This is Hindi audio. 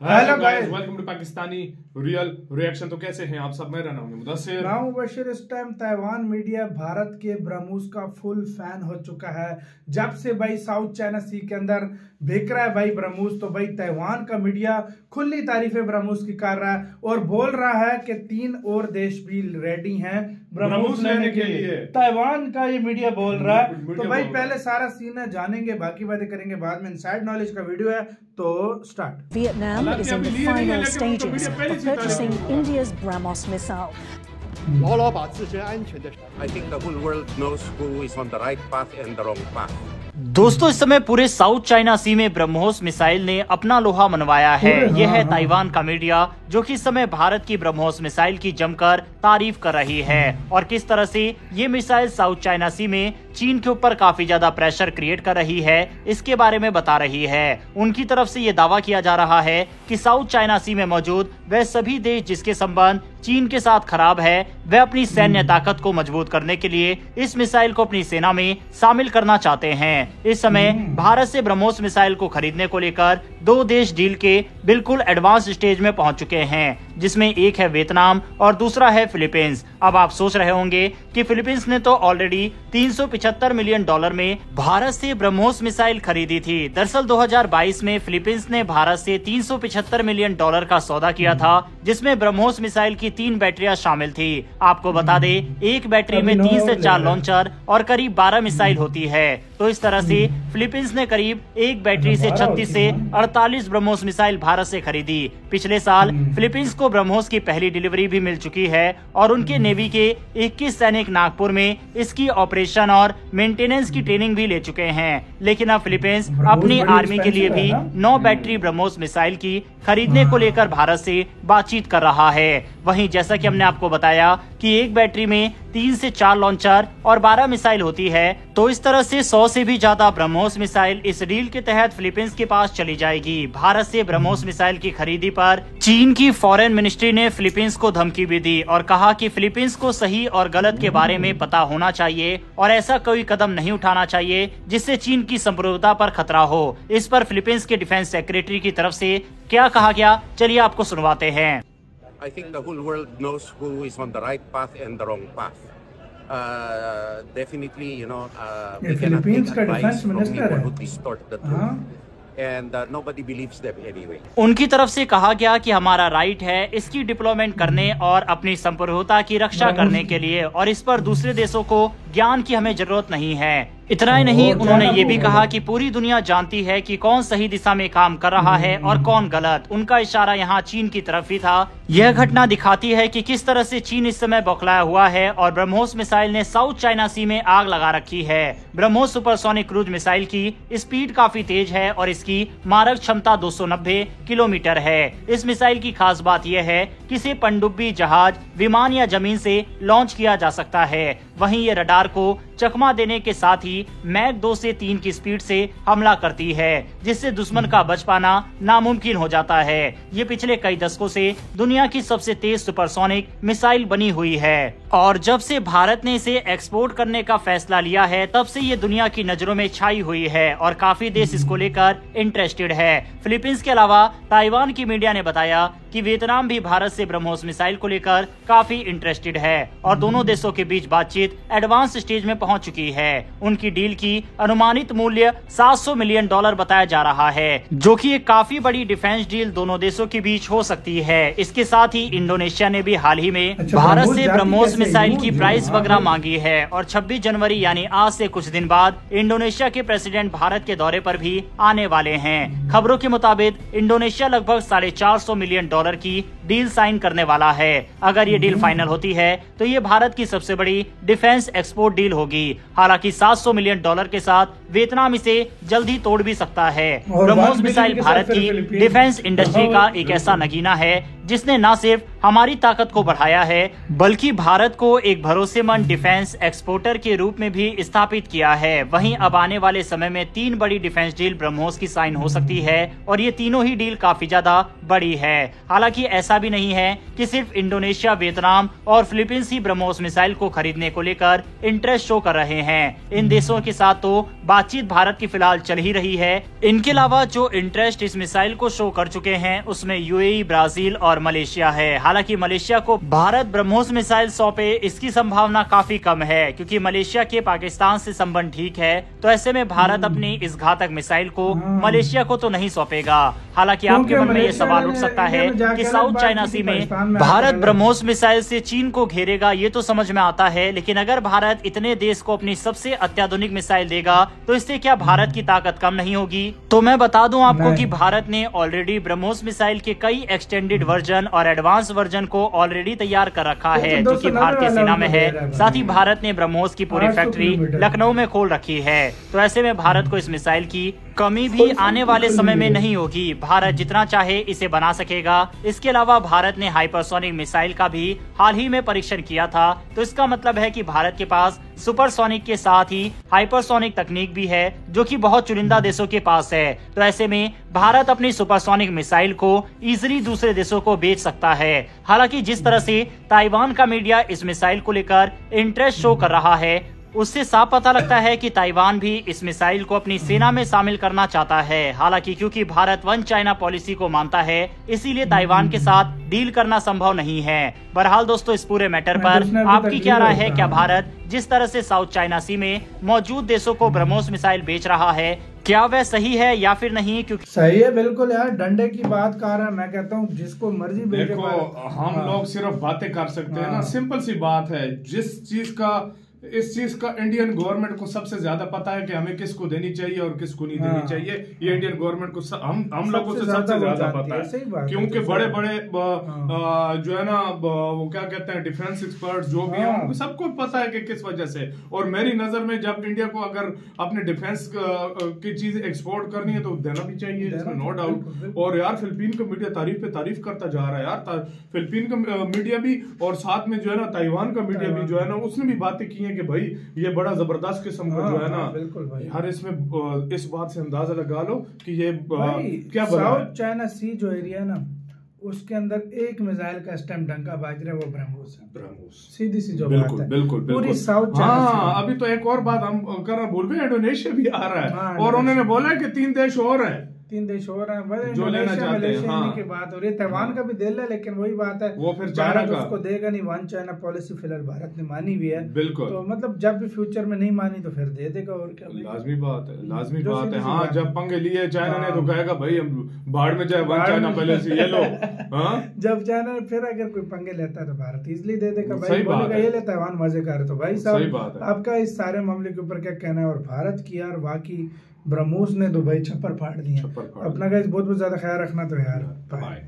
Hello guys, welcome to Pakistani real reaction. तो कैसे हैं आप सब? मैं रहना हूँ मुदस्सिर, मैं मुबशिर। इस टाइम ताइवान मीडिया भारत के ब्रह्मोस का फुल फैन हो चुका है। जब से भाई साउथ चाइना सी के अंदर बिक रहा है भाई ब्रह्मोस, तो भाई ताइवान का मीडिया खुली तारीफें ब्रह्मोस की कर रहा है और बोल रहा है कि 3 और देश भी रेडी हैं ब्रह्मोस लेने के लिए। ताइवान का ये मीडिया बोल रहा है। तो भाई पहले सारा सीन जानेंगे, बाकी बातें करेंगे बाद में। इनसाइड नॉलेज का वीडियो है, तो start. Vietnam is in the final stages of purchasing India's BrahMos missile. I think the whole world knows who is on the right path and the wrong path. दोस्तों, इस समय पूरे साउथ चाइना सी में ब्रह्मोस मिसाइल ने अपना लोहा मनवाया है। यह है ताइवान का मीडिया, जो कि इस समय भारत की ब्रह्मोस मिसाइल की जमकर तारीफ कर रही है और किस तरह से ये मिसाइल साउथ चाइना सी में चीन के ऊपर काफी ज्यादा प्रेशर क्रिएट कर रही है, इसके बारे में बता रही है। उनकी तरफ से ये दावा किया जा रहा है कि साउथ चाइना सी में मौजूद वह सभी देश जिसके संबंध चीन के साथ खराब है, वह अपनी सैन्य ताकत को मजबूत करने के लिए इस मिसाइल को अपनी सेना में शामिल करना चाहते हैं। इस समय भारत से ब्रह्मोस मिसाइल को खरीदने को लेकर 2 देश डील के बिल्कुल एडवांस स्टेज में पहुंच चुके हैं, जिसमें एक है वियतनाम और दूसरा है फिलीपींस। अब आप सोच रहे होंगे कि फिलीपींस ने तो ऑलरेडी $375 मिलियन में भारत से ब्रह्मोस मिसाइल खरीदी थी। दरअसल 2022 में फिलीपींस ने भारत से $375 मिलियन का सौदा किया था, जिसमें ब्रह्मोस मिसाइल की 3 बैटरियां शामिल थी। आपको बता दे, एक बैटरी में 3 से 4 लॉन्चर और करीब 12 मिसाइल होती है। तो इस तरह से फिलीपींस ने करीब एक बैटरी से 36 से 48 ब्रह्मोस मिसाइल भारत से खरीदी। पिछले साल फिलीपींस को ब्रह्मोस की पहली डिलीवरी भी मिल चुकी है और उनके नेवी के 21 सैनिक नागपुर में इसकी ऑपरेशन और मेंटेनेंस की ट्रेनिंग भी ले चुके हैं। लेकिन अब फिलीपींस अपनी आर्मी के लिए भी 9 बैटरी ब्रह्मोस मिसाइल की खरीदने को लेकर भारत से बातचीत कर रहा है। वहीं जैसा कि हमने आपको बताया कि एक बैटरी में 3 से 4 लॉन्चर और 12 मिसाइल होती है, तो इस तरह से 100 से भी ज्यादा ब्रह्मोस मिसाइल इस डील के तहत फिलीपींस के पास चली जाएगी। भारत से ब्रह्मोस मिसाइल की खरीदी पर चीन की फॉरेन मिनिस्ट्री ने फिलीपींस को धमकी भी दी और कहा कि फिलीपींस को सही और गलत के बारे में पता होना चाहिए और ऐसा कोई कदम नहीं उठाना चाहिए जिससे चीन की संप्रभुता पर खतरा हो। इस पर फिलीपींस के डिफेंस सेक्रेटरी की तरफ से क्या कहा गया, चलिए आपको सुनवाते हैं। I think the whole world knows who is on the right path and the wrong path. Definitely, we cannot take advice from people who distort the truth. And nobody believes them anyway. उनकी तरफ से कहा गया कि हमारा राइट है इसकी डिप्लॉयमेंट करने और अपनी संप्रभुता की रक्षा करने के लिए, और इस पर दूसरे देशों को ज्ञान की हमें जरूरत नहीं है। इतना ही नहीं, उन्होंने ये भी कहा कि पूरी दुनिया जानती है कि कौन सही दिशा में काम कर रहा है और कौन गलत। उनका इशारा यहाँ चीन की तरफ ही था। यह घटना दिखाती है कि किस तरह से चीन इस समय बौखलाया हुआ है और ब्रह्मोस मिसाइल ने साउथ चाइना सी में आग लगा रखी है। ब्रह्मोस सुपरसोनिक क्रूज मिसाइल की स्पीड काफी तेज है और इसकी मारक क्षमता 290 किलोमीटर है। इस मिसाइल की खास बात यह है कि इसे पनडुब्बी, जहाज, विमान या जमीन से लॉन्च किया जा सकता है। वहीं ये रडार को चकमा देने के साथ ही मैक 2 से 3 की स्पीड से हमला करती है, जिससे दुश्मन का बच पाना नामुमकिन हो जाता है। ये पिछले कई दशकों से दुनिया की सबसे तेज सुपरसोनिक मिसाइल बनी हुई है और जब से भारत ने इसे एक्सपोर्ट करने का फैसला लिया है, तब से ये दुनिया की नजरों में छाई हुई है और काफी देश इसको लेकर इंटरेस्टेड है। फिलीपींस के अलावा ताइवान की मीडिया ने बताया कि वियतनाम भी भारत से ब्रह्मोस मिसाइल को लेकर काफी इंटरेस्टेड है और दोनों देशों के बीच बातचीत एडवांस स्टेज में पहुंच चुकी है। उनकी डील की अनुमानित मूल्य $700 मिलियन बताया जा रहा है, जो कि एक काफी बड़ी डिफेंस डील दोनों देशों के बीच हो सकती है। इसके साथ ही इंडोनेशिया ने भी हाल ही में भारत से ब्रह्मोस मिसाइल की प्राइस वगैरह मांगी है और 26 जनवरी यानी आज से कुछ दिन बाद इंडोनेशिया के प्रेसिडेंट भारत के दौरे पर भी आने वाले हैं। खबरों के मुताबिक इंडोनेशिया लगभग $450 मिलियन की डील साइन करने वाला है। अगर ये डील फाइनल होती है तो ये भारत की सबसे बड़ी डिफेंस एक्सपोर्ट डील होगी। हालांकि $700 मिलियन के साथ वियतनाम इसे जल्दी तोड़ भी सकता है। ब्रह्मोस मिसाइल भारत की डिफेंस इंडस्ट्री का एक ऐसा नगीना है जिसने न सिर्फ हमारी ताकत को बढ़ाया है बल्कि भारत को एक भरोसेमंद डिफेंस एक्सपोर्टर के रूप में भी स्थापित किया है। वहीं अब आने वाले समय में 3 बड़ी डिफेंस डील ब्रह्मोस की साइन हो सकती है और ये तीनों ही डील काफी ज्यादा बड़ी है। हालांकि ऐसा भी नहीं है कि सिर्फ इंडोनेशिया, वियतनाम और फिलीपींस ही ब्रह्मोस मिसाइल को खरीदने को लेकर इंटरेस्ट शो कर रहे हैं। इन देशों के साथ तो बातचीत भारत की फिलहाल चल ही रही है। इनके अलावा जो इंटरेस्ट इस मिसाइल को शो कर चुके हैं उसमें यूएई, ब्राजील और मलेशिया है। हालांकि मलेशिया को भारत ब्रह्मोस मिसाइल सौंपे इसकी संभावना काफी कम है, क्योंकि मलेशिया के पाकिस्तान से संबंध ठीक है। तो ऐसे में भारत अपनी इस घातक मिसाइल को मलेशिया को तो नहीं सौंपेगा। हालांकि आपके मन में ये सवाल उठ सकता है कि साउथ चाइना सी में भारत ब्रह्मोस मिसाइल से चीन को घेरेगा, ये तो समझ में आता है। लेकिन अगर भारत इतने देश को अपनी सबसे अत्याधुनिक मिसाइल देगा तो इससे क्या भारत की ताकत कम नहीं होगी? तो मैं बता दूं आपको कि भारत ने ऑलरेडी ब्रह्मोस मिसाइल के कई एक्सटेंडेड वर्जन और एडवांस वर्जन को ऑलरेडी तैयार कर रखा है, जो कि भारतीय सेना में है। साथ ही भारत ने ब्रह्मोस की पूरी फैक्ट्री लखनऊ में खोल रखी है। तो ऐसे में भारत को इस मिसाइल की कमी भी आने वाले समय में नहीं होगी। भारत जितना चाहे इसे बना सकेगा। इसके अलावा भारत ने हाइपरसोनिक मिसाइल का भी हाल ही में परीक्षण किया था। तो इसका मतलब है कि भारत के पास सुपरसोनिक के साथ ही हाइपरसोनिक तकनीक भी है, जो कि बहुत चुनिंदा देशों के पास है। तो ऐसे में भारत अपनी सुपरसोनिक मिसाइल को इजीली दूसरे देशों को बेच सकता है। हालांकि जिस तरह से ताइवान का मीडिया इस मिसाइल को लेकर इंटरेस्ट शो कर रहा है, उससे साफ पता लगता है कि ताइवान भी इस मिसाइल को अपनी सेना में शामिल करना चाहता है। हालांकि क्योंकि भारत वन चाइना पॉलिसी को मानता है, इसीलिए ताइवान के साथ डील करना संभव नहीं है। बहरहाल दोस्तों, इस पूरे मैटर पर आपकी क्या राय है? क्या भारत जिस तरह से साउथ चाइना सी में मौजूद देशों को ब्रह्मोस मिसाइल बेच रहा है, क्या वह सही है या फिर नहीं? क्योंकि सही है, बिल्कुल यार, डंडे की बात कर रहा है। मैं कहता हूँ जिसको मर्जी देखो, हम लोग सिर्फ बातें कर सकते हैं ना। सिंपल सी बात है, इस चीज का इंडियन गवर्नमेंट को सबसे ज्यादा पता है कि हमें किसको देनी चाहिए और किसको नहीं देनी चाहिए। ये इंडियन गवर्नमेंट को हम लोगों से सबसे ज्यादा पता है, क्योंकि बड़े बड़े जो है ना, वो क्या कहते हैं, डिफेंस एक्सपर्ट जो भी है, उनको सबको पता है कि किस वजह से। और मेरी नजर में जब इंडिया को अगर अपने डिफेंस की चीज एक्सपोर्ट करनी है तो देना भी चाहिए, इसमें नो डाउट। और यार फिलीपीन का मीडिया तारीफ पे तारीफ करता जा रहा है यार। फिलीपीन का मीडिया भी और साथ में जो है ना ताइवान का मीडिया भी जो है ना, उसने भी बातें की कि भाई ये बड़ा जबरदस्त किस्म का जो है ना, बिल्कुल भाई। हर इसमें इस बात से अंदाजा लगा लो कि ये क्या साउथ चाइना सी जो एरिया है ना, उसके अंदर एक मिसाइल का स्टैम्प डंका बाज रहा है, वो ब्रह्मोस है। ब्रह्मोस सीधी सी जो बात है, बिल्कुल पूरी साउथ चाइना। हाँ, अभी तो एक और बात हम करना भूल गए, इंडोनेशिया भी आ रहा है। और उन्होंने बोला कि 3 देश और हैं, 3 देश और हैं जो लेना चाहते हैं। हाँ। की बात हो रही है। ताइवान का भी दिल है, लेकिन वही बात है, वो फिर चाइना का उसको देगा नहीं। वन चाइना पॉलिसी फिलहाल भारत ने मानी हुई है, बिल्कुल। तो मतलब जब भी फ्यूचर में नहीं मानी तो फिर दे देगा, और क्या। लाजमी बात है, लाजमी बात है। हाँ, जब पंगे लिए चाइना ने तो कहेगा भाई हम बाढ़ में जाए, वन चाइना पॉलिसी ये लो। जब चाइना ने फिर अगर कोई पंगे लेता है तो भारत इजिली दे देगा भाई, बोलेगा ये ले ताइवान मजे कर। तो भाई साहब, आपका इस सारे मामले के ऊपर क्या कहना है? और भारत की यार वाकई ब्रह्मोस ने दुबई छप्पर फाड़ दिया। अपना गाइस बहुत बहुत ज्यादा ख्याल रखना। तो यार बाय।